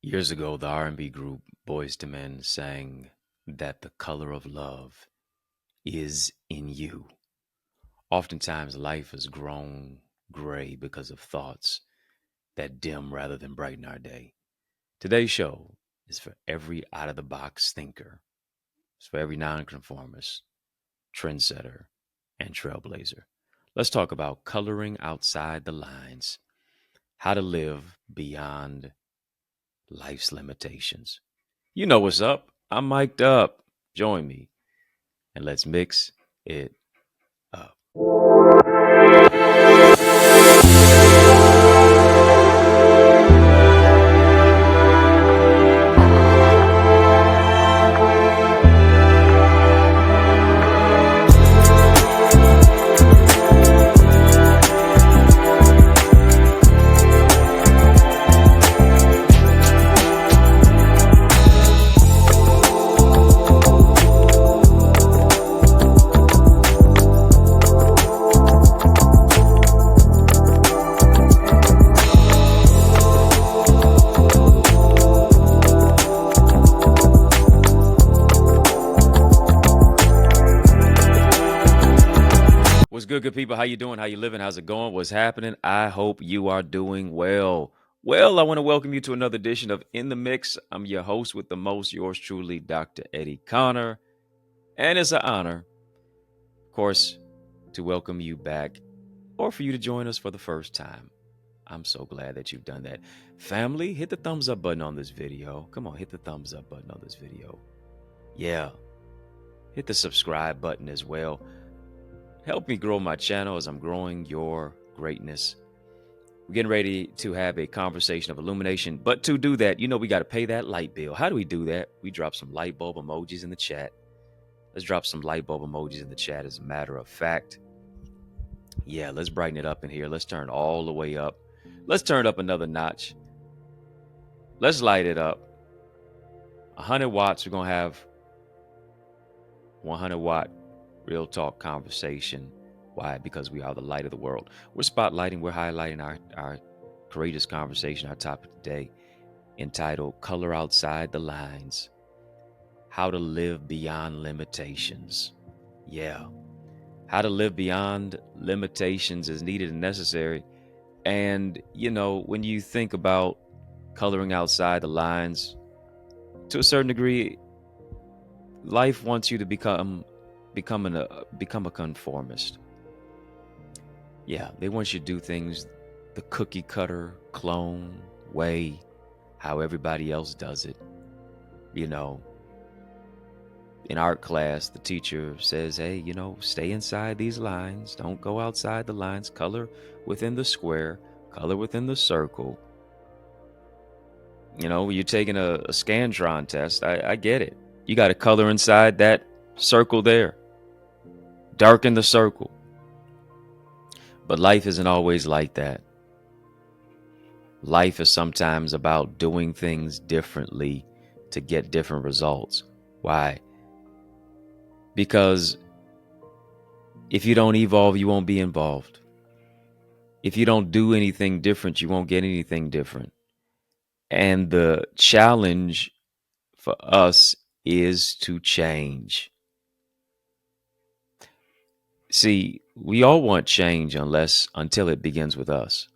Years ago, the R&B group Boys to Men sang that the color of love is in you. Oftentimes, life has grown gray because of thoughts that dim rather than brighten our day. Today's show is for every out of the box thinker, it's for every nonconformist, trendsetter, and trailblazer. Let's talk about coloring outside the lines, how to live beyond life's limitations. You know what's up. I'm mic'd up. Join me and let's mix it up. What's good people? How you doing? How you living? How's it going? What's happening? I hope you are doing well. Well, I want to welcome you to another edition of In the Mix. I'm your host with the most, yours truly, Dr. Eddie Connor. And it's an honor, of course, to welcome you back or for you to join us for the first time. I'm so glad that you've done that. Family, hit the thumbs up button on this video. Come on, hit the thumbs up button on this video. Yeah, hit the subscribe button as well. Help me grow my channel as I'm growing your greatness. We're getting ready to have a conversation of illumination. But to do that, we got to pay that light bill. How do we do that? We drop some light bulb emojis in the chat. Let's drop some light bulb emojis in the chat as a matter of fact. Yeah, let's brighten it up in here. Let's turn all the way up. Let's turn up another notch. Let's light it up. 100 watts. We're going to have 100 watt real talk conversation. Why? Because we are the light of the world. We're spotlighting, we're highlighting our courageous conversation, our topic today, entitled Color Outside the Lines, How to Live Beyond Limitations. Yeah. How to live beyond limitations is needed and necessary. And, when you think about coloring outside the lines, to a certain degree, life wants you to become a conformist. Yeah, they want you to do things the cookie cutter clone way, how everybody else does it. In art class, the teacher says, hey, stay inside these lines. Don't go outside the lines. Color within the square, color within the circle. You're taking a Scantron test. I get it. You got to color inside that circle there. Darken the circle. But life isn't always like that. Life is sometimes about doing things differently to get different results. Why? Because if you don't evolve, you won't be involved. If you don't do anything different, you won't get anything different. And the challenge for us is to change. See, we all want change until it begins with us.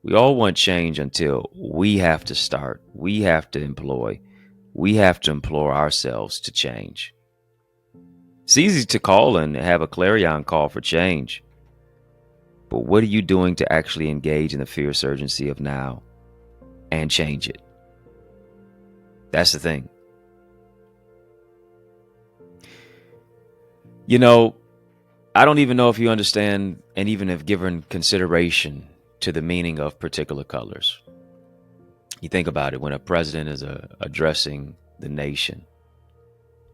We all want change until we have to start. We have to implore ourselves to change. It's easy to call and have a clarion call for change. But what are you doing to actually engage in the fierce urgency of now and change it? That's the thing. I don't even know if you understand and even have given consideration to the meaning of particular colors. You think about it, when a president is addressing the nation,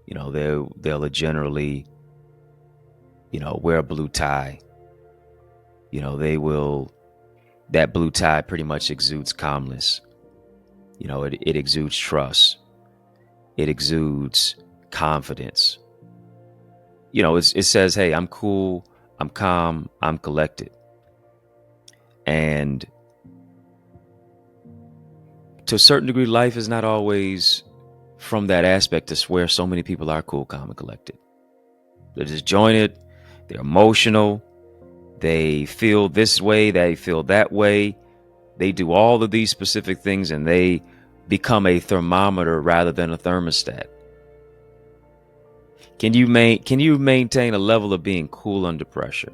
they'll generally, wear a blue tie. That blue tie pretty much exudes calmness. It exudes trust. It exudes confidence. It says, hey, I'm cool, I'm calm, I'm collected. And to a certain degree, life is not always from that aspect to where so many people are cool, calm, and collected. They're disjointed, they're emotional, they feel this way, they feel that way. They do all of these specific things and they become a thermometer rather than a thermostat. Can you maintain a level of being cool under pressure?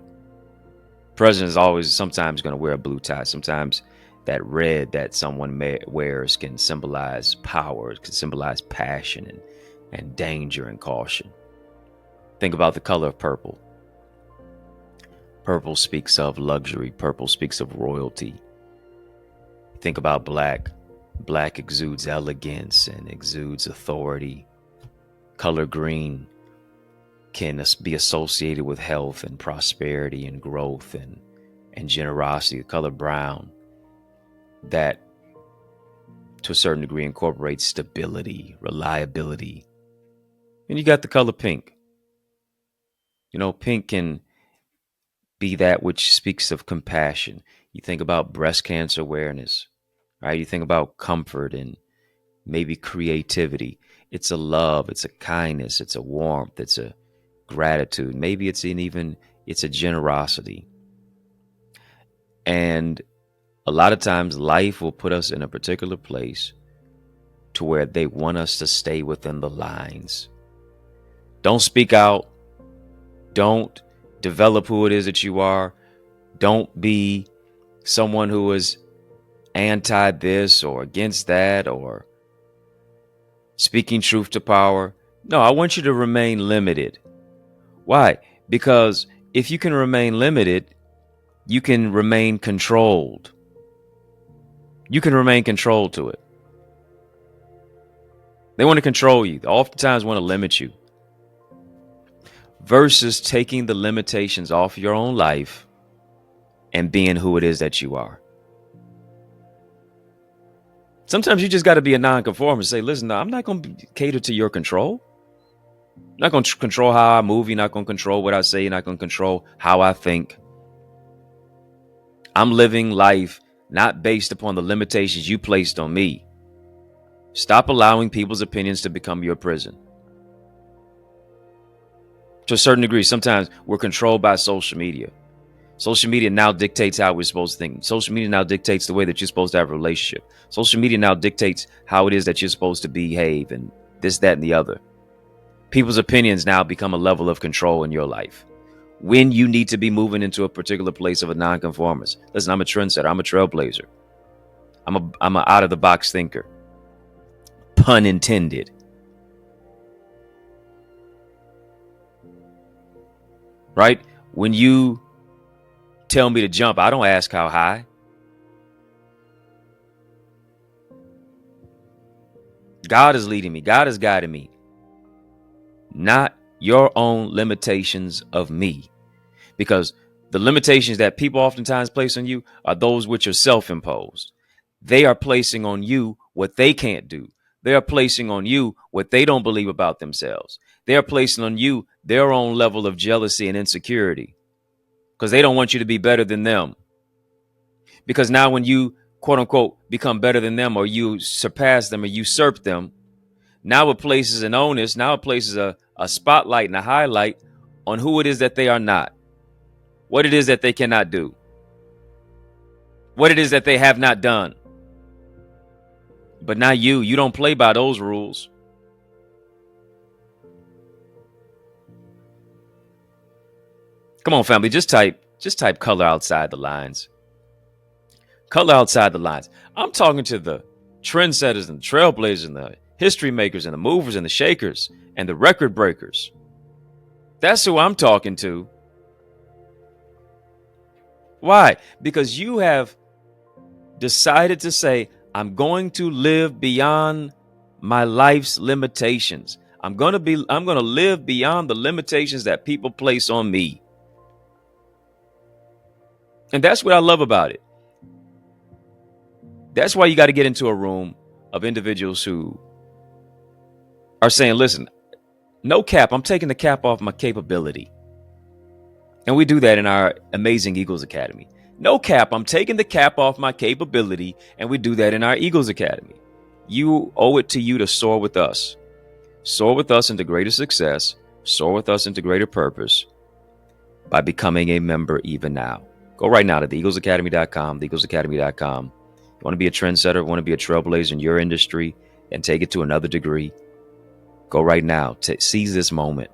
President is always sometimes going to wear a blue tie. Sometimes that red that someone wears can symbolize power, it can symbolize passion and danger and caution. Think about the color of purple. Purple speaks of luxury. Purple speaks of royalty. Think about black. Black exudes elegance and exudes authority. Color green can be associated with health and prosperity and growth and generosity. The color brown, that to a certain degree incorporates stability, reliability. And you got the color pink. You know, pink can be that which speaks of compassion. You think about breast cancer awareness, right? You think about comfort and maybe creativity. It's a love, it's a kindness, it's a warmth, it's a gratitude. Maybe it's a generosity. And a lot of times life will put us in a particular place to where they want us to stay within the lines. Don't speak out. Don't develop who it is that you are. Don't be someone who is anti this or against that or speaking truth to power. No, I want you to remain limited. Why? Because if you can remain limited, you can remain controlled. You can remain controlled to it. They want to control you. They oftentimes want to limit you. Versus taking the limitations off your own life and being who it is that you are. Sometimes you just got to be a nonconformist. Say, listen, no, I'm not going to cater to your control. I'm not going to control how I move. You're not going to control what I say. You're not going to control how I think. I'm living life not based upon the limitations you placed on me. Stop allowing people's opinions to become your prison. To a certain degree, sometimes we're controlled by social media. Social media now dictates how we're supposed to think. Social media now dictates the way that you're supposed to have a relationship. Social media now dictates how it is that you're supposed to behave and this, that, and the other. People's opinions now become a level of control in your life. When you need to be moving into a particular place of a nonconformist. Listen, I'm a trendsetter. I'm a trailblazer. I'm an out of the box thinker. Pun intended. Right? When you tell me to jump, I don't ask how high. God is leading me. God is guiding me. Not your own limitations of me. Because the limitations that people oftentimes place on you are those which are self-imposed. They are placing on you what they can't do. They are placing on you what they don't believe about themselves. They are placing on you their own level of jealousy and insecurity because they don't want you to be better than them. Because now when you, quote unquote, become better than them or you surpass them or usurp them, now it places an onus, now it places a spotlight and a highlight on who it is that they are not, what it is that they cannot do, what it is that they have not done. But not you. You don't play by those rules. Come on, family. Just type color outside the lines. Color outside the lines. I'm talking to the trendsetters and the trailblazers and the history makers and the movers and the shakers and the record breakers. That's who I'm talking to. Why? Because you have decided to say, I'm going to live beyond my life's limitations. I'm going to live beyond the limitations that people place on me. And that's what I love about it. That's why you got to get into a room of individuals who are saying, listen, no cap. I'm taking the cap off my capability. And we do that in our Amazing Eagles Academy. No cap. I'm taking the cap off my capability. And we do that in our Eagles Academy. You owe it to you to soar with us. Soar with us into greater success. Soar with us into greater purpose by becoming a member even now. Go right now to theeaglesacademy.com, theeaglesacademy.com. You want to be a trendsetter, want to be a trailblazer in your industry and take it to another degree? Go right now to seize this moment.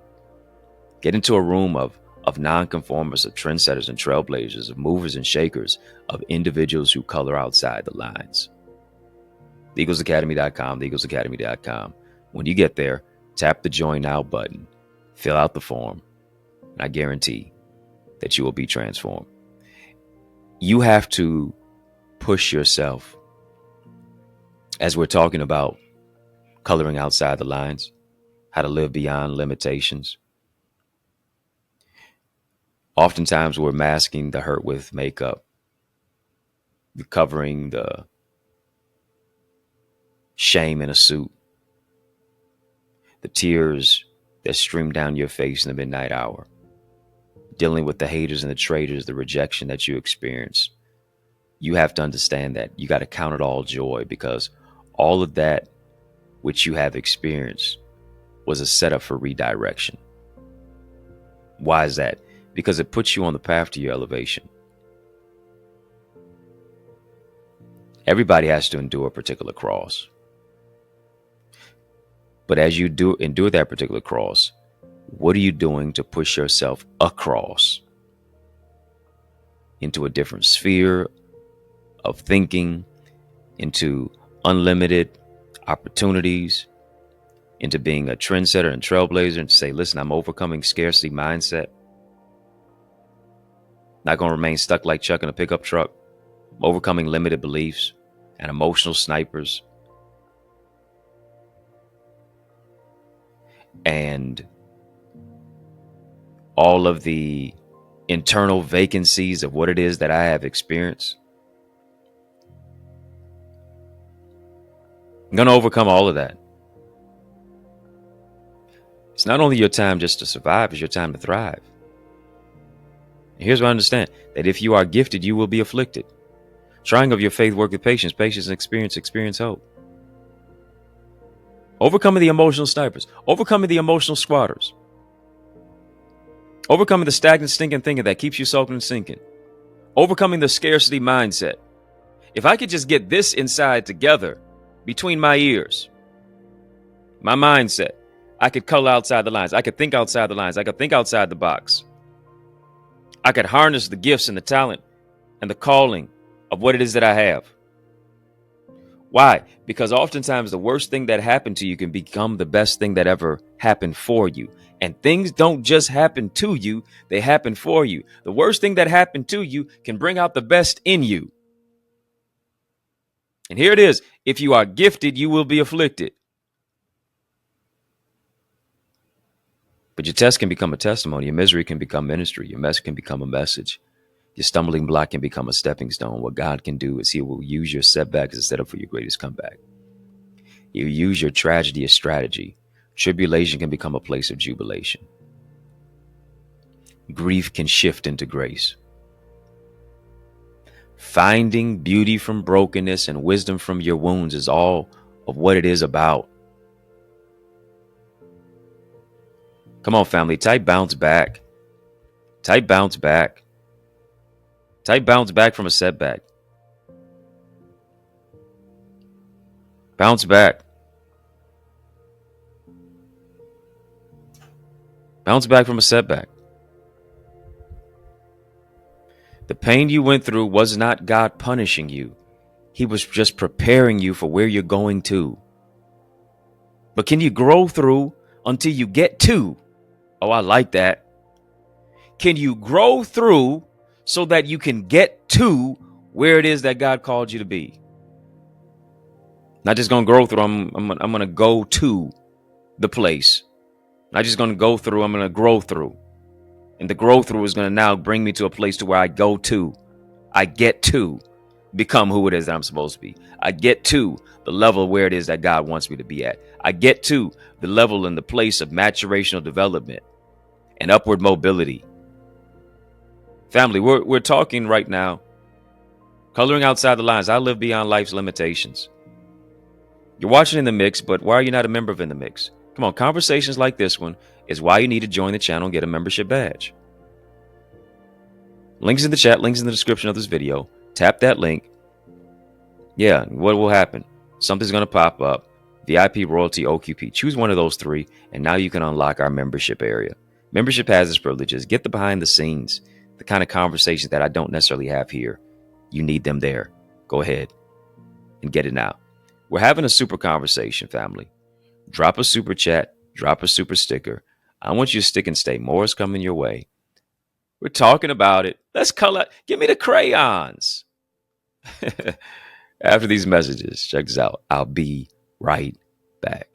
Get into a room of nonconformists, of trendsetters and trailblazers, of movers and shakers, of individuals who color outside the lines. TheEaglesAcademy.com, TheEaglesAcademy.com. When you get there, tap the Join Now button, fill out the form, and I guarantee that you will be transformed. You have to push yourself. As we're talking about coloring outside the lines, how to live beyond limitations. Oftentimes we're masking the hurt with makeup, covering the shame in a suit, the tears that stream down your face in the midnight hour, dealing with the haters and the traitors, the rejection that you experience. You have to understand that you got to count it all joy, because all of that which you have experienced was a setup for redirection. Why is that? Because it puts you on the path to your elevation. Everybody has to endure a particular cross. But as you do endure that particular cross, what are you doing to push yourself across into a different sphere of thinking, into unlimited opportunities, into being a trendsetter and trailblazer, and to say, listen, I'm overcoming scarcity mindset. Not going to remain stuck like Chuck in a pickup truck. Overcoming limited beliefs and emotional snipers. And all of the internal vacancies of what it is that I have experienced. I'm going to overcome all of that. It's not only your time just to survive, it's your time to thrive. And here's what I understand, that if you are gifted, you will be afflicted. Trying of your faith, work with patience, patience and experience hope. Overcoming the emotional snipers, overcoming the emotional squatters, overcoming the stagnant, stinking thinking that keeps you soaking and sinking, overcoming the scarcity mindset. If I could just get this inside together between my ears, my mindset, I could color outside the lines. I could think outside the lines. I could think outside the box. I could harness the gifts and the talent and the calling of what it is that I have. Why? Because oftentimes the worst thing that happened to you can become the best thing that ever happened for you. And things don't just happen to you, they happen for you. The worst thing that happened to you can bring out the best in you. And here it is. If you are gifted, you will be afflicted. But your test can become a testimony. Your misery can become ministry. Your mess can become a message. Your stumbling block can become a stepping stone. What God can do is he will use your setbacks as a setup for your greatest comeback. He'll use your tragedy as strategy. Tribulation can become a place of jubilation. Grief can shift into grace. Finding beauty from brokenness and wisdom from your wounds is all of what it is about. Come on, family. Type bounce back. Type bounce back. Type bounce back from a setback. Bounce back. Bounce back from a setback. The pain you went through was not God punishing you. He was just preparing you for where you're going to. But can you grow through until you get to? Oh, I like that. Can you grow through so that you can get to where it is that God called you to be? Not just going to grow through. I'm going to go to the place. Not just going to go through. I'm going to grow through. And the grow through is going to now bring me to a place to where I go to. I get to become who it is that I'm supposed to be. I get to the level where it is that God wants me to be at. I get to the level and the place of maturational development and upward mobility. Family, we're talking right now, coloring outside the lines. I live beyond life's limitations. You're watching In the Mix, but why are you not a member of In the Mix? Come on, conversations like this one is why you need to join the channel and get a membership badge. Links in the chat, links in the description of this video. Tap that link. Yeah, what will happen? Something's going to pop up. VIP, Royalty, OQP. Choose one of those three, and now you can unlock our membership area. Membership has its privileges. Get the behind the scenes, the kind of conversations that I don't necessarily have here. You need them there. Go ahead and get it now. We're having a super conversation, family. Drop a super chat, drop a super sticker. I want you to stick and stay. More is coming your way. We're talking about it. Let's color. Give me the crayons. After these messages, check this out. I'll be right back.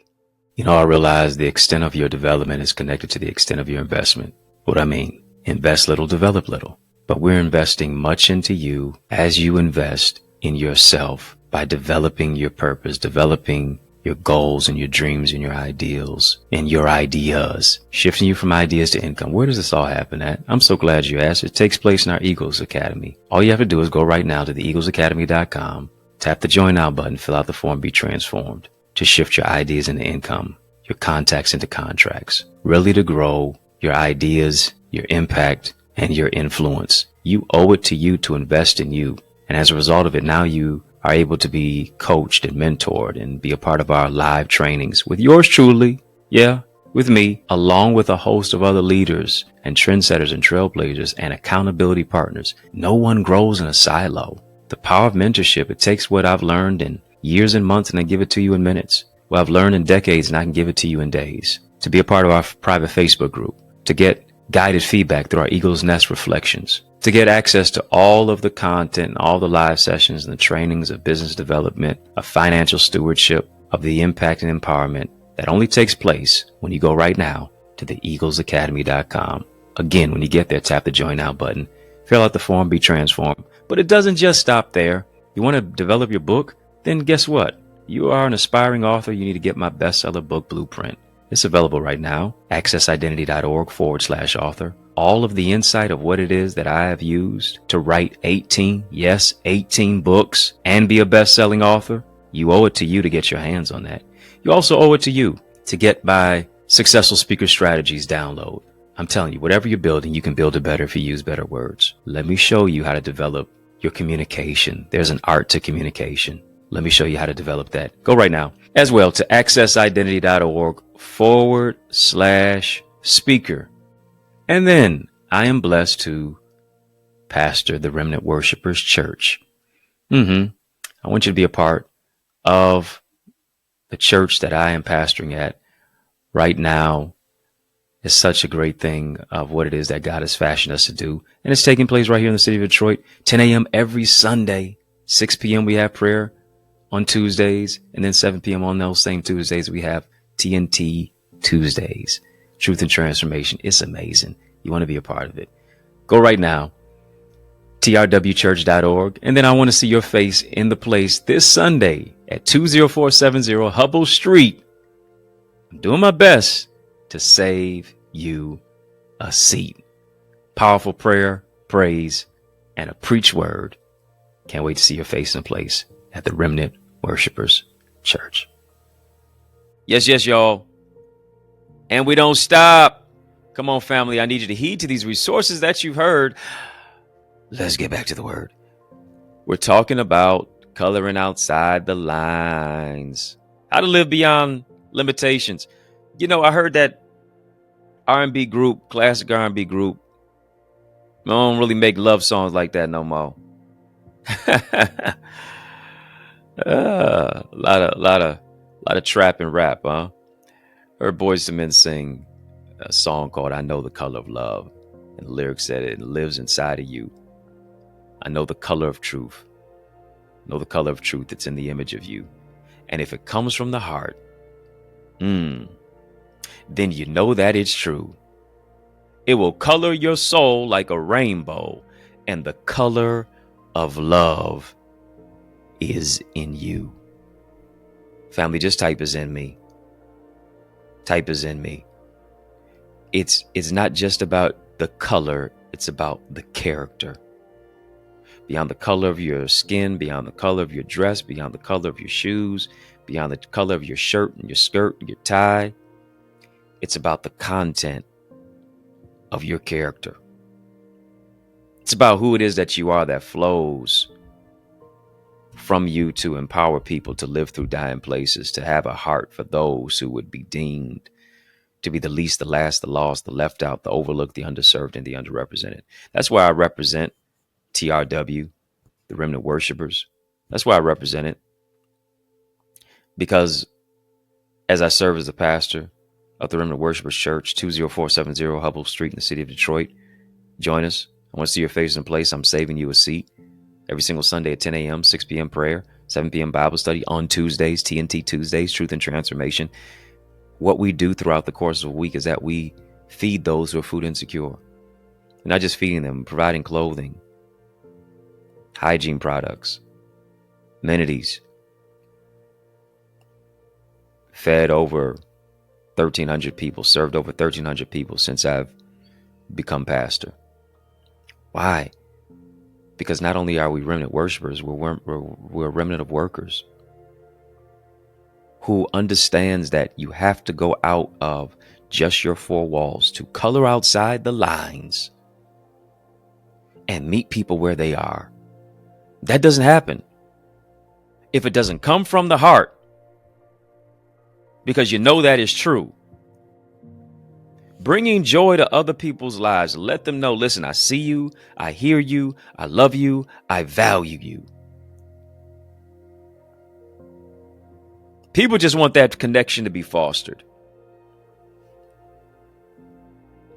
I realize the extent of your development is connected to the extent of your investment. What I mean, invest little, develop little. But we're investing much into you as you invest in yourself by developing your purpose, developing your goals and your dreams and your ideals and your ideas, shifting you from ideas to income. Where does this all happen at? I'm so glad you asked. It takes place in our Eagles Academy. All you have to do is go right now to theeaglesacademy.com, tap the join now button, fill out the form, be transformed to shift your ideas into income, your contacts into contracts, really to grow your ideas, your impact, and your influence. You owe it to you to invest in you. And as a result of it, now you are able to be coached and mentored and be a part of our live trainings with yours truly. Yeah, with me, along with a host of other leaders and trendsetters and trailblazers and accountability partners. No one grows in a silo. The power of mentorship, it takes what I've learned in years and months and I give it to you in minutes. What I've learned in decades and I can give it to you in days. To be a part of our private Facebook group, to get guided feedback through our Eagle's Nest reflections, to get access to all of the content and all the live sessions and the trainings of business development, of financial stewardship, of the impact and empowerment that only takes place when you go right now to theeaglesacademy.com. Again, when you get there, tap the join now button, fill out the form, be transformed. But it doesn't just stop there. You want to develop your book? Then guess what? You are an aspiring author. You need to get my bestseller book blueprint. It's available right now. accessidentity.org/author. All of the insight of what it is that I have used to write 18 books and be a best-selling author. You owe it to you to get your hands on that. You also owe it to you to get my Successful Speaker Strategies download. I'm telling you, whatever you're building, you can build it better if you use better words. Let me show you how to develop your communication. There's an art to communication. Let me show you how to develop that. Go right now as well to accessidentity.org/speaker. And then I am blessed to pastor the Remnant Worshipers Church. I want you to be a part of the church that I am pastoring at right now. Is such a great thing of what it is that God has fashioned us to do. And it's taking place right here in the city of Detroit, 10 a.m. every Sunday, 6 p.m. we have prayer on Tuesdays, and then 7 p.m. on those same Tuesdays, we have TNT Tuesdays, Truth and Transformation. It's amazing. You want to be a part of it. Go right now, trwchurch.org. And then I want to see your face in the place this Sunday at 20470 Hubble Street. I'm doing my best to save you a seat. Powerful prayer, praise, and a preach word. Can't wait to see your face in place at the Remnant Worshipers Church. Yes, y'all. And we don't stop. Come on, family. I need you to heed to these resources that you've heard. Let's get back to the word. We're talking about coloring outside the lines. How to live beyond limitations. I heard that R&B group, classic R&B group, I don't really make love songs like that no more. A lot of trap and rap, huh? Heard Boyz II Men sing a song called "I Know the Color of Love," and the lyrics said it lives inside of you. I know the color of truth. Know the color of truth that's in the image of you, and if it comes from the heart, then you know that it's true. It will color your soul like a rainbow, and the color of love is in you. Family, just type is in me. Type is in me. It's not just about the color, it's about the character. Beyond the color of your skin, beyond the color of your dress, beyond the color of your shoes, beyond the color of your shirt and your skirt and your tie. It's about the content of your character. It's about who it is that you are that flows from you to empower people to live through dying places, to have a heart for those who would be deemed to be the least, the last, the lost, the left out, the overlooked, the underserved, and the underrepresented. That's why I represent TRW, the Remnant Worshipers. That's why I represent it. Because as I serve as the pastor of the Remnant Worshipers Church, 20470 Hubble Street in the city of Detroit, join us. I want to see your face in place. I'm saving you a seat. Every single Sunday at 10 a.m., 6 p.m. prayer, 7 p.m. Bible study. On Tuesdays, TNT Tuesdays, Truth and Transformation. What we do throughout the course of a week is that we feed those who are food insecure. We're not just feeding them, providing clothing, hygiene products, amenities. Fed over 1,300 people, served over 1,300 people since I've become pastor. Why? Because not only are we remnant worshipers, we're a remnant of workers who understands that you have to go out of just your four walls to color outside the lines and meet people where they are. That doesn't happen if it doesn't come from the heart, because you know that is true. Bringing joy to other people's lives. Let them know, listen, I see you, I hear you, I love you, I value you. People just want that connection to be fostered.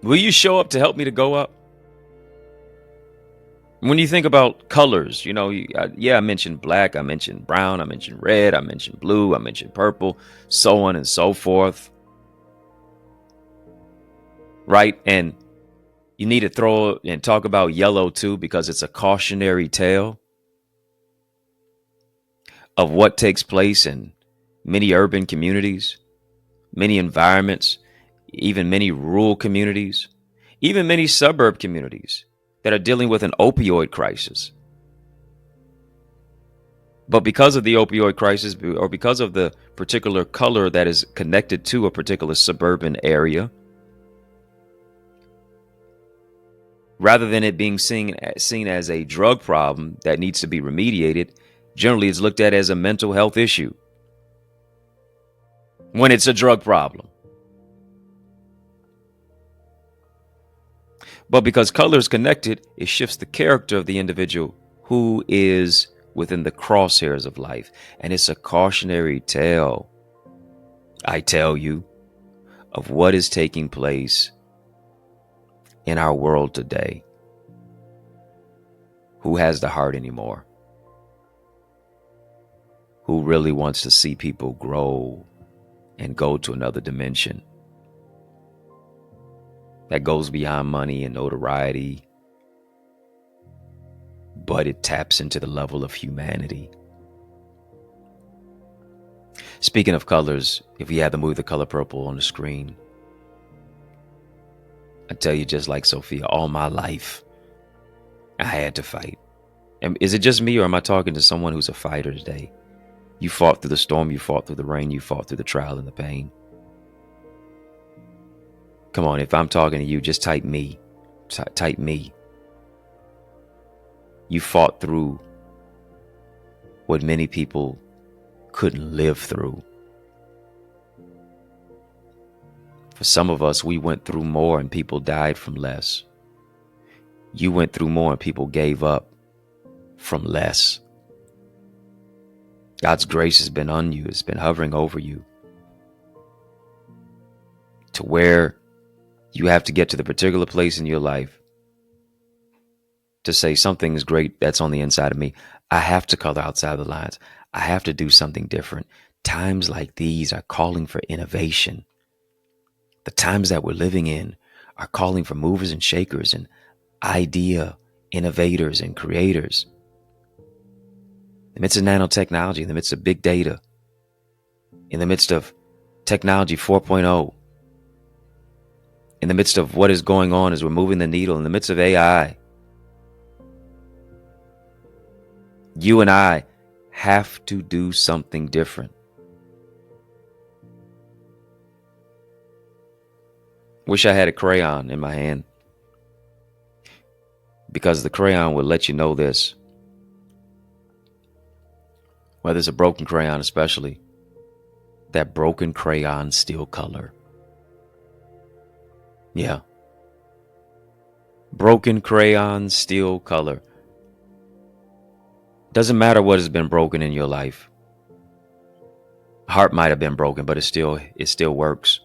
Will you show up to help me to go up? When you think about colors, I mentioned black, I mentioned brown, I mentioned red, I mentioned blue, I mentioned purple, so on and so forth. Right? And you need to throw and talk about yellow too, because it's a cautionary tale of what takes place in many urban communities, many environments, even many rural communities, even many suburb communities that are dealing with an opioid crisis. But because of the opioid crisis, or because of the particular color that is connected to a particular suburban area, rather than it being seen as a drug problem that needs to be remediated, generally it's looked at as a mental health issue when it's a drug problem. But because color is connected, it shifts the character of the individual who is within the crosshairs of life. And it's a cautionary tale, I tell you, of what is taking place in our world today. Who has the heart anymore? Who really wants to see people grow and go to another dimension that goes beyond money and notoriety, but it taps into the level of humanity? Speaking of colors, if we had the movie The Color Purple on the screen, I tell you, just like Sophia, all my life, I had to fight. And is it just me, or am I talking to someone who's a fighter today? You fought through the storm, you fought through the rain, you fought through the trial and the pain. Come on, if I'm talking to you, just type me. Type me. You fought through what many people couldn't live through. For some of us, we went through more and people died from less. You went through more and people gave up from less. God's grace has been on you. It's been hovering over you to where you have to get to the particular place in your life to say something is great that's on the inside of me. I have to color outside the lines. I have to do something different. Times like these are calling for innovation. The times that we're living in are calling for movers and shakers and idea innovators and creators. In the midst of nanotechnology, in the midst of big data, in the midst of technology 4.0, in the midst of what is going on as we're moving the needle, in the midst of AI, you and I have to do something different. Wish I had a crayon in my hand, because the crayon will let you know this. Whether it's a broken crayon, especially, that broken crayon still color. Yeah. Broken crayons still color. Doesn't matter what has been broken in your life. Heart might have been broken, but it still works.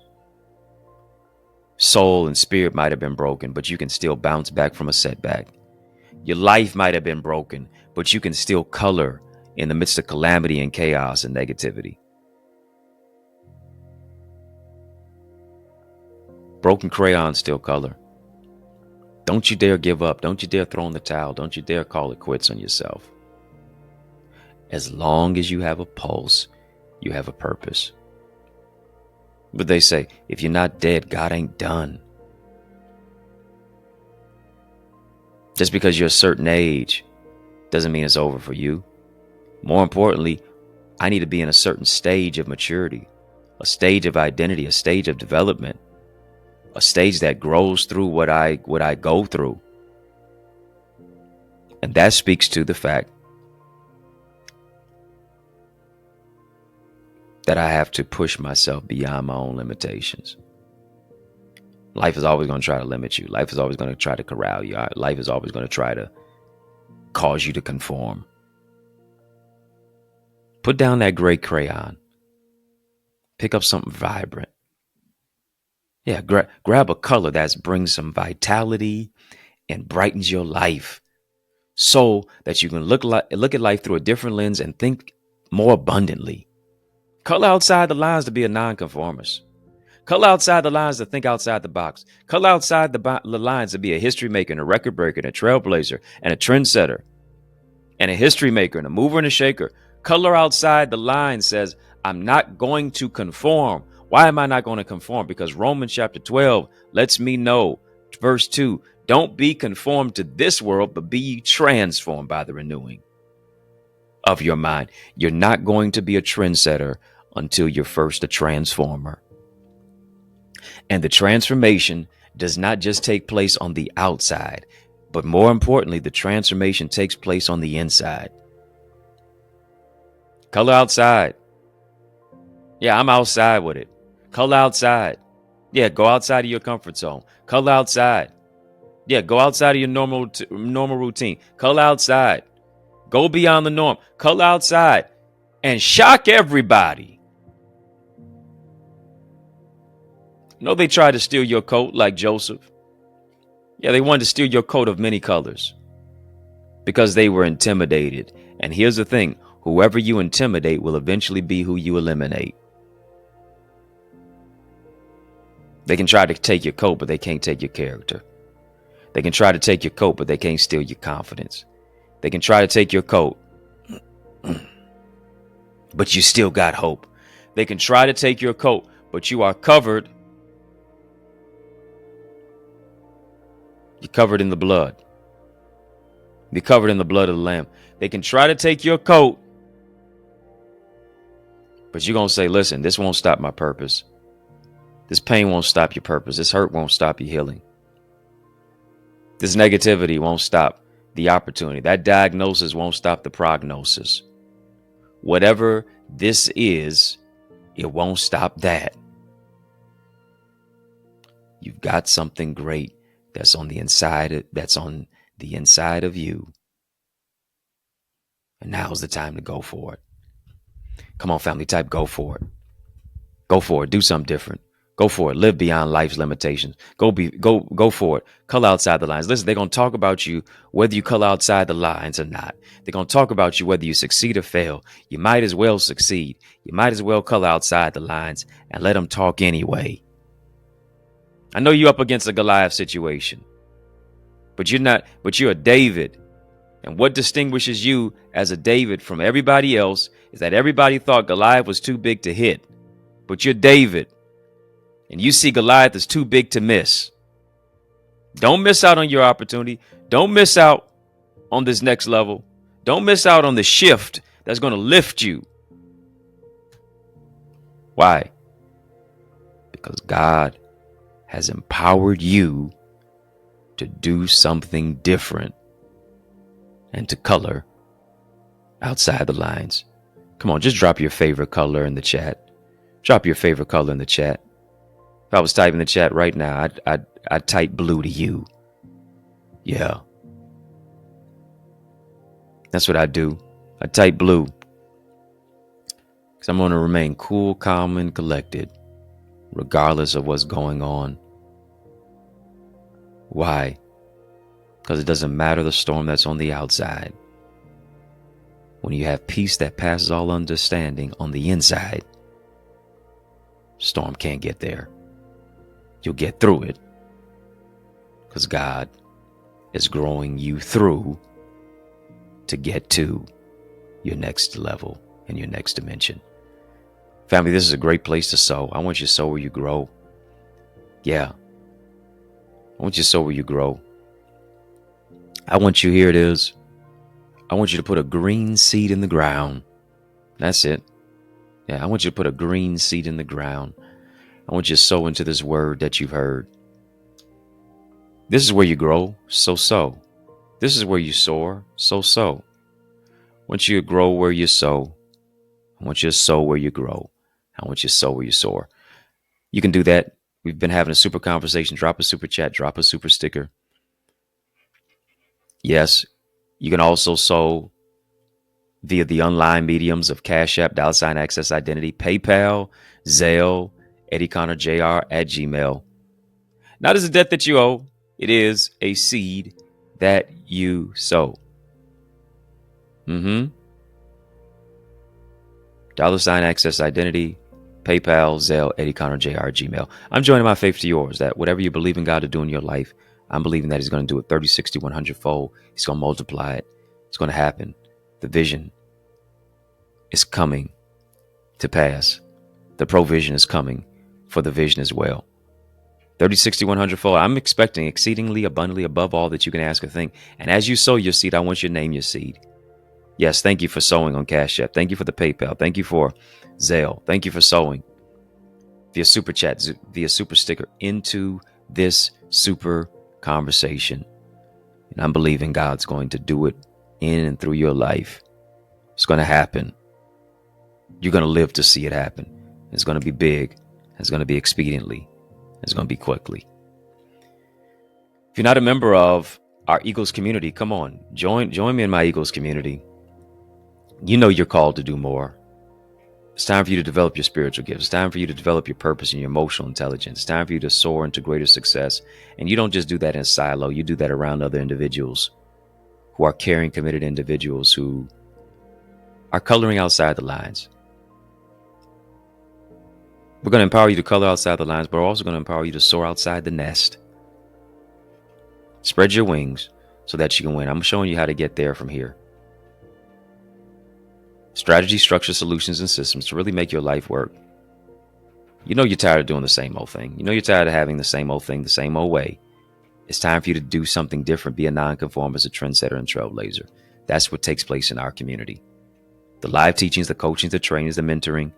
Soul and spirit might have been broken, but you can still bounce back from a setback. Your life might have been broken, but you can still color in the midst of calamity and chaos and negativity. Broken crayons still color. Don't you dare give up. Don't you dare throw in the towel. Don't you dare call it quits on yourself. As long as you have a pulse, you have a purpose. But they say, if you're not dead, God ain't done. Just because you're a certain age doesn't mean it's over for you. More importantly, I need to be in a certain stage of maturity, a stage of identity, a stage of development, a stage that grows through what I go through. And that speaks to the fact that I have to push myself beyond my own limitations. Life is always going to try to limit you. Life is always going to try to corral you. Life is always going to try to cause you to conform. Put down that gray crayon. Pick up something vibrant. Yeah, grab a color that brings some vitality and brightens your life, so that you can look at life through a different lens and think more abundantly. Color outside the lines to be a nonconformist. Color outside the lines to think outside the box. Color outside the lines to be a history maker and a record breaker and a trailblazer and a trendsetter and a history maker and a mover and a shaker. Color outside the line says, I'm not going to conform. Why am I not going to conform? Because Romans chapter 12 lets me know, verse 2, don't be conformed to this world, but be ye transformed by the renewing of your mind. You're not going to be a trendsetter until you're first a transformer. And the transformation does not just take place on the outside, but more importantly, the transformation takes place on the inside. Color outside. Yeah, I'm outside with it. Color outside. Yeah, go outside of your comfort zone. Color outside. Yeah, go outside of your normal routine. Color outside. Go beyond the norm. Color outside and shock everybody. You know, they tried to steal your coat like Joseph. Yeah, they wanted to steal your coat of many colors because they were intimidated. And here's the thing. Whoever you intimidate will eventually be who you eliminate. They can try to take your coat, but they can't take your character. They can try to take your coat, but they can't steal your confidence. They can try to take your coat, but you still got hope. They can try to take your coat, but you are covered. You're covered in the blood. You're covered in the blood of the Lamb. They can try to take your coat, but you're going to say, listen, this won't stop my purpose. This pain won't stop your purpose. This hurt won't stop your healing. This negativity won't stop the opportunity. That diagnosis won't stop the prognosis. Whatever this is, it won't stop that. You've got something great that's on the inside of you. And now's the time to go for it. Come on, family, type go for it. Go for it. Do something different. Go for it. Live beyond life's limitations. Go for it. Color outside the lines. Listen, they're going to talk about you whether you color outside the lines or not. They're going to talk about you whether you succeed or fail. You might as well succeed. You might as well color outside the lines and let them talk anyway. I know you're up against a Goliath situation, but you're a David. And what distinguishes you as a David from everybody else is that everybody thought Goliath was too big to hit, but you're David. And you see Goliath is too big to miss. Don't miss out on your opportunity. Don't miss out on this next level. Don't miss out on the shift that's going to lift you. Why? Because God has empowered you to do something different and to color outside the lines. Come on, just drop your favorite color in the chat. Drop your favorite color in the chat. If I was typing the chat right now, I'd type blue to you. Yeah. That's what I do. I type blue. Because I'm going to remain cool, calm, and collected, regardless of what's going on. Why? Because it doesn't matter the storm that's on the outside. When you have peace that passes all understanding on the inside, storm can't get there. You'll get through it. Because God is growing you through to get to your next level and your next dimension. Family, this is a great place to sow. I want you to sow where you grow. Yeah. I want you to sow where you grow. I want you, here it is. I want you to put a green seed in the ground. That's it. Yeah, I want you to put a green seed in the ground. I want you to sow into this word that you've heard. This is where you grow, so sow. This is where you soar, so sow. I want you to grow where you sow. I want you to sow where you grow. I want you to sow where you soar. You can do that. We've been having a super conversation. Drop a super chat. Drop a super sticker. Yes, you can also sow via the online mediums of Cash App, $Access Identity, PayPal, Zelle, EddieConnorJr at Gmail. Not as a debt that you owe. It is a seed that you sow. $Access Identity, PayPal, Zelle, EddieConnorJr, Gmail. I'm joining my faith to yours that whatever you believe in God to do in your life, I'm believing that he's going to do it 30, 60, 100 fold. He's going to multiply it. It's going to happen. The vision is coming to pass. The provision is coming for the vision as well. 30, 60, 100 fold. I'm expecting exceedingly abundantly above all that you can ask or think. And as you sow your seed, I want you to name your seed. Yes, thank you for sowing on Cash App. Thank you for the PayPal. Thank you for Zelle. Thank you for sowing via super chat, via super sticker into this super conversation. And I'm believing God's going to do it in and through your life. It's going to happen. You're going to live to see it happen. It's going to be big. It's going to be expediently. It's going to be quickly. If you're not a member of our Eagles community, come on, join me in my Eagles community. You know you're called to do more. It's time for you to develop your spiritual gifts. It's time for you to develop your purpose and your emotional intelligence. It's time for you to soar into greater success. And you don't just do that in a silo. You do that around other individuals who are caring, committed individuals who are coloring outside the lines. We're going to empower you to color outside the lines, but we're also going to empower you to soar outside the nest. Spread your wings so that you can win. I'm showing you how to get there from here. Strategy, structure, solutions, and systems to really make your life work. You know you're tired of doing the same old thing. You know you're tired of having the same old thing, the same old way. It's time for you to do something different, be a nonconformist, a trendsetter, and trailblazer. That's what takes place in our community. The live teachings, the coachings, the trainings, the mentoring,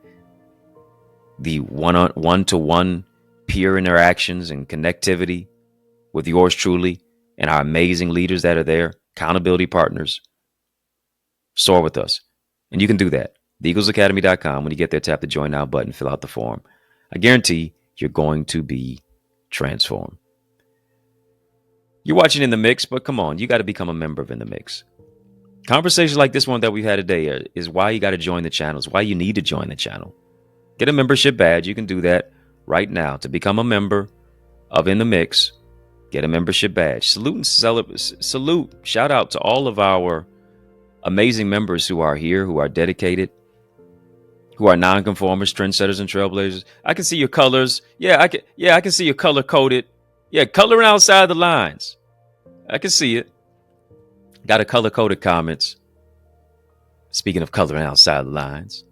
the one-to-one peer interactions and connectivity with yours truly and our amazing leaders that are there, accountability partners. Soar with us. And you can do that. TheEaglesAcademy.com. When you get there, tap the Join Now button, fill out the form. I guarantee you're going to be transformed. You're watching In the Mix, but come on, you got to become a member of In the Mix. Conversations like this one that we've had today is why you got to join the channel. It's why you need to join the channel. Get a membership badge. You can do that right now. To become a member of In the Mix, get a membership badge. Salute, shout out to all of our amazing members who are here, who are dedicated, who are nonconformists, trendsetters, and trailblazers. I can see your colors. I can see your color coded. Yeah, coloring outside the lines. I can see it. Got a color coded comments. Speaking of coloring outside the lines.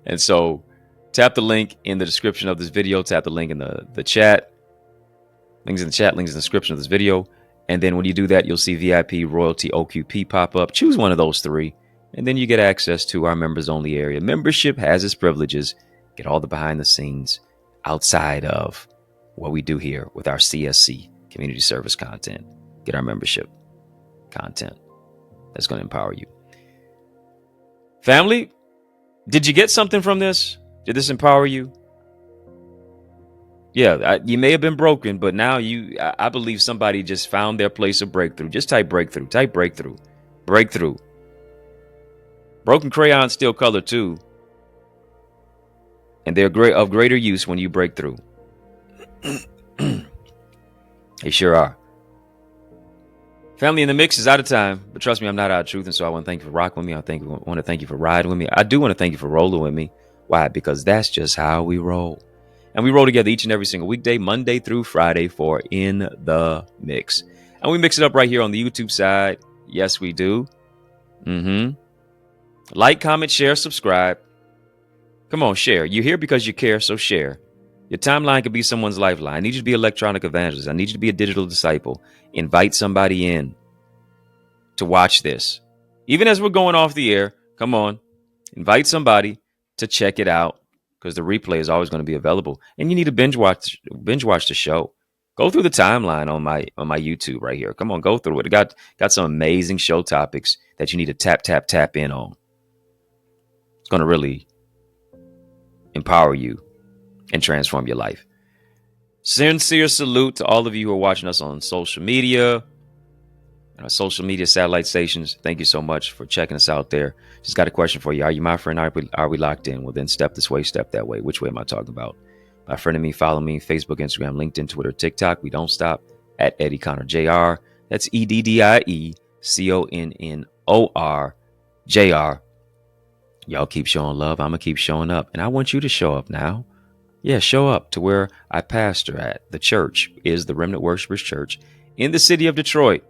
And so tap the link in the description of this video. Tap the link in the chat. Links in the chat, links in the description of this video. And then when you do that, you'll see VIP, Royalty, OQP pop up. Choose one of those three. And then you get access to our members only area. Membership has its privileges. Get all the behind the scenes outside of what we do here with our CSC, community service content. Get our membership content that's going to empower you. Family, did you get something from this? Did this empower you? Yeah, you may have been broken, but now I believe somebody just found their place of breakthrough. Just type breakthrough. Type breakthrough. Breakthrough. Broken crayons still color too. And they're of greater use when you break through. They sure are. Family in the Mix is out of time, but trust me, I'm not out of truth. And so I want to thank you for rocking with me. I want to thank you for riding with me. I do want to thank you for rolling with me. Why? Because that's just how we roll. And we roll together each and every single weekday, Monday through Friday for In the Mix. And we mix it up right here on the YouTube side. Yes, we do. Like, comment, share, subscribe. Come on, share. You're here because you care, so share. Your timeline could be someone's lifeline. I need you to be an electronic evangelist. I need you to be a digital disciple. Invite somebody in to watch this. Even as we're going off the air, come on. Invite somebody to check it out because the replay is always going to be available. And you need to binge watch the show. Go through the timeline on my YouTube right here. Come on, go through it. It got some amazing show topics that you need to tap in on. It's going to really empower you and transform your life. Sincere salute to all of you who are watching us on social media, our social media satellite stations. Thank you so much for checking us out there. Just got a question for you. Are you my friend? Are we locked in? Well, then step this way, step that way. Which way am I talking about? My friend and me, follow me, Facebook, Instagram, LinkedIn, Twitter, TikTok. We don't stop at EddieConnorJr. That's EddieConnorJr. Y'all keep showing love. I'm going to keep showing up. And I want you to show up now. Yeah, show up to where I pastor at. The church is the Remnant Worshipers Church in the city of Detroit.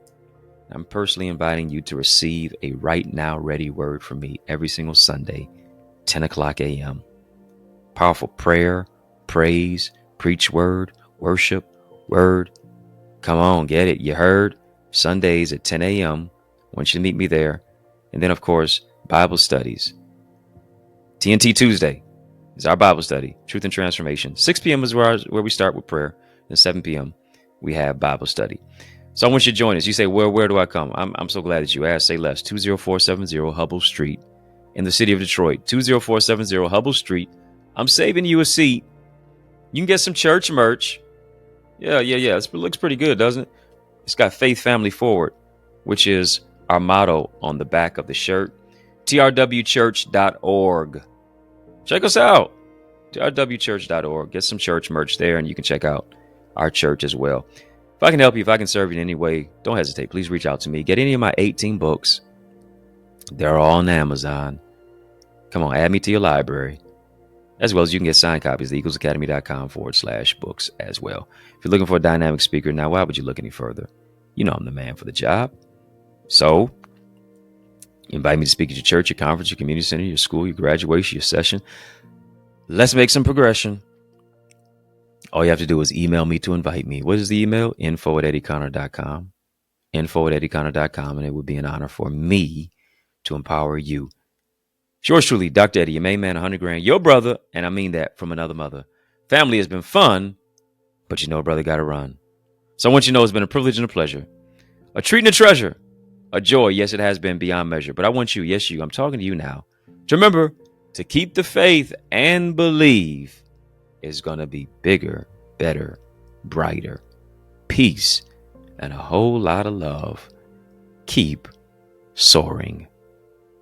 I'm personally inviting you to receive a right now ready word from me every single Sunday, 10 o'clock a.m. Powerful prayer, praise, preach word, worship, word. Come on, get it. You heard? Sundays at 10 a.m. I want you to meet me there. And then, of course, Bible studies. TNT Tuesday is our Bible study, Truth and Transformation. 6 p.m. is where we start with prayer. And 7 p.m. we have Bible study. So I want you to join us. You say, where do I come? I'm so glad that you asked. Say less. 20470 Hubble Street in the city of Detroit. 20470 Hubble Street. I'm saving you a seat. You can get some church merch. Yeah. It looks pretty good, doesn't it? It's got Faith Family Forward, which is our motto on the back of the shirt. trwchurch.org. Check us out. trwchurch.org. Get some church merch there, and you can check out our church as well. If I can help you, if I can serve you in any way, don't hesitate. Please reach out to me. Get any of my 18 books. They're all on Amazon. Come on, add me to your library. As well as you can get signed copies at eaglesacademy.com/books as well. If you're looking for a dynamic speaker, now why would you look any further? You know I'm the man for the job. So, invite me to speak at your church, your conference, your community center, your school, your graduation, your session. Let's make some progression. All you have to do is email me to invite me. What is the email? info@eddieconnor.com. info@eddieconnor.com. And it would be an honor for me to empower you. Yours truly, Dr. Eddie, your main man, 100 grand, your brother, and I mean that from another mother. Family has been fun, but you know, brother, got to run. So I want you to know it's been a privilege and a pleasure, a treat and a treasure, a joy. Yes, it has been beyond measure, but I want you, yes, you, I'm talking to you now, to remember to keep the faith and believe is going to be bigger, better, brighter, peace, and a whole lot of love. Keep soaring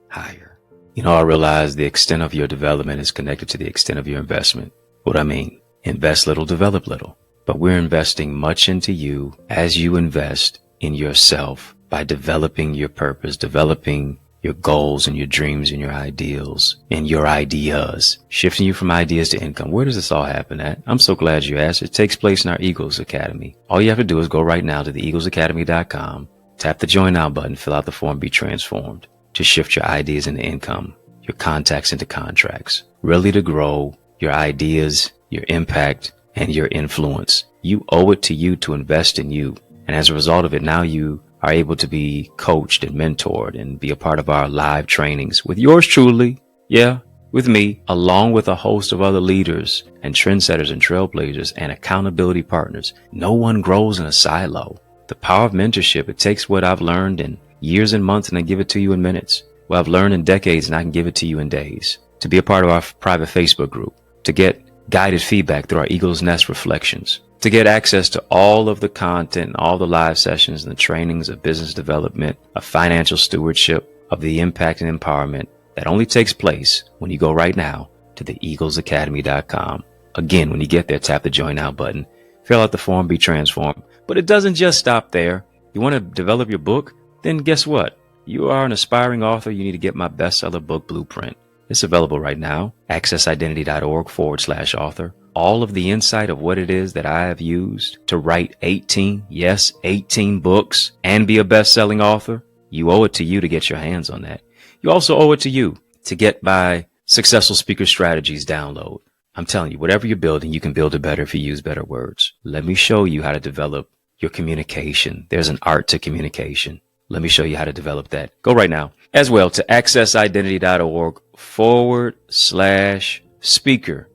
higher. You know, I realize the extent of your development is connected to the extent of your investment. What I mean, invest little, develop little. But we're investing much into you as you invest in yourself by developing your purpose, developing your goals and your dreams and your ideals and your ideas, shifting you from ideas to income. Where does this all happen at? I'm so glad you asked. It takes place in our Eagles Academy. All you have to do is go right now to theeaglesacademy.com, tap the join now button, fill out the form, be transformed to shift your ideas into income, your contacts into contracts, really to grow your ideas, your impact, and your influence. You owe it to you to invest in you. And as a result of it, now you are able to be coached and mentored and be a part of our live trainings with yours truly. Yeah, With me, along with a host of other leaders and trendsetters and trailblazers and accountability partners, no one grows in a silo. The power of mentorship, it takes what I've learned in years and months and I give it to you in minutes. What I've learned in decades and I can give it to you in days. To be a part of our private Facebook group, to get guided feedback through our Eagle's Nest reflections, to get access to all of the content and all the live sessions and the trainings of business development, of financial stewardship, of the impact and empowerment that only takes place when you go right now to the eaglesacademy.com. Again, when you get there, tap the join now button, fill out the form, be transformed. But it doesn't just stop there. You want to develop your book? Then guess what? You are an aspiring author. You need to get my bestseller book blueprint. It's available right now. accessidentity.org/author. All of the insight of what it is that I have used to write 18 books and be a best-selling author. You owe it to you to get your hands on that. You also owe it to you to get my Successful Speaker Strategies download. I'm telling you, whatever you're building, you can build it better if you use better words. Let me show you how to develop your communication. There's an art to communication. Let me show you how to develop that. Go right now as well to accessidentity.org/speaker.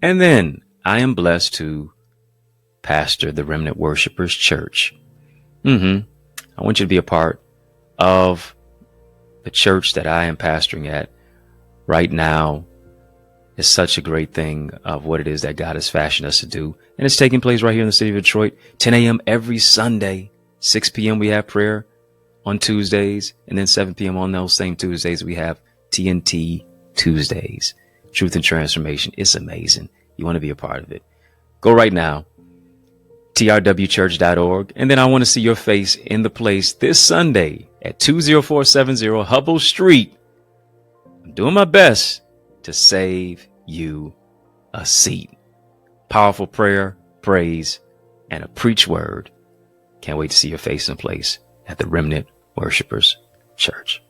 And then I am blessed to pastor the Remnant Worshipers Church. I want you to be a part of the church that I am pastoring at right now. Is such a great thing of what it is that God has fashioned us to do. And it's taking place right here in the city of Detroit, 10 a.m. every Sunday, 6 p.m. we have prayer on Tuesdays, and then 7 p.m. on those same Tuesdays, we have TNT Tuesdays. Truth and Transformation. It's amazing. You want to be a part of it. Go right now, trwchurch.org. And then I want to see your face in the place this Sunday at 20470 Hubble Street. I'm doing my best to save you a seat. Powerful prayer, praise, and a preach word. Can't wait to see your face in place at the Remnant Worshipers Church.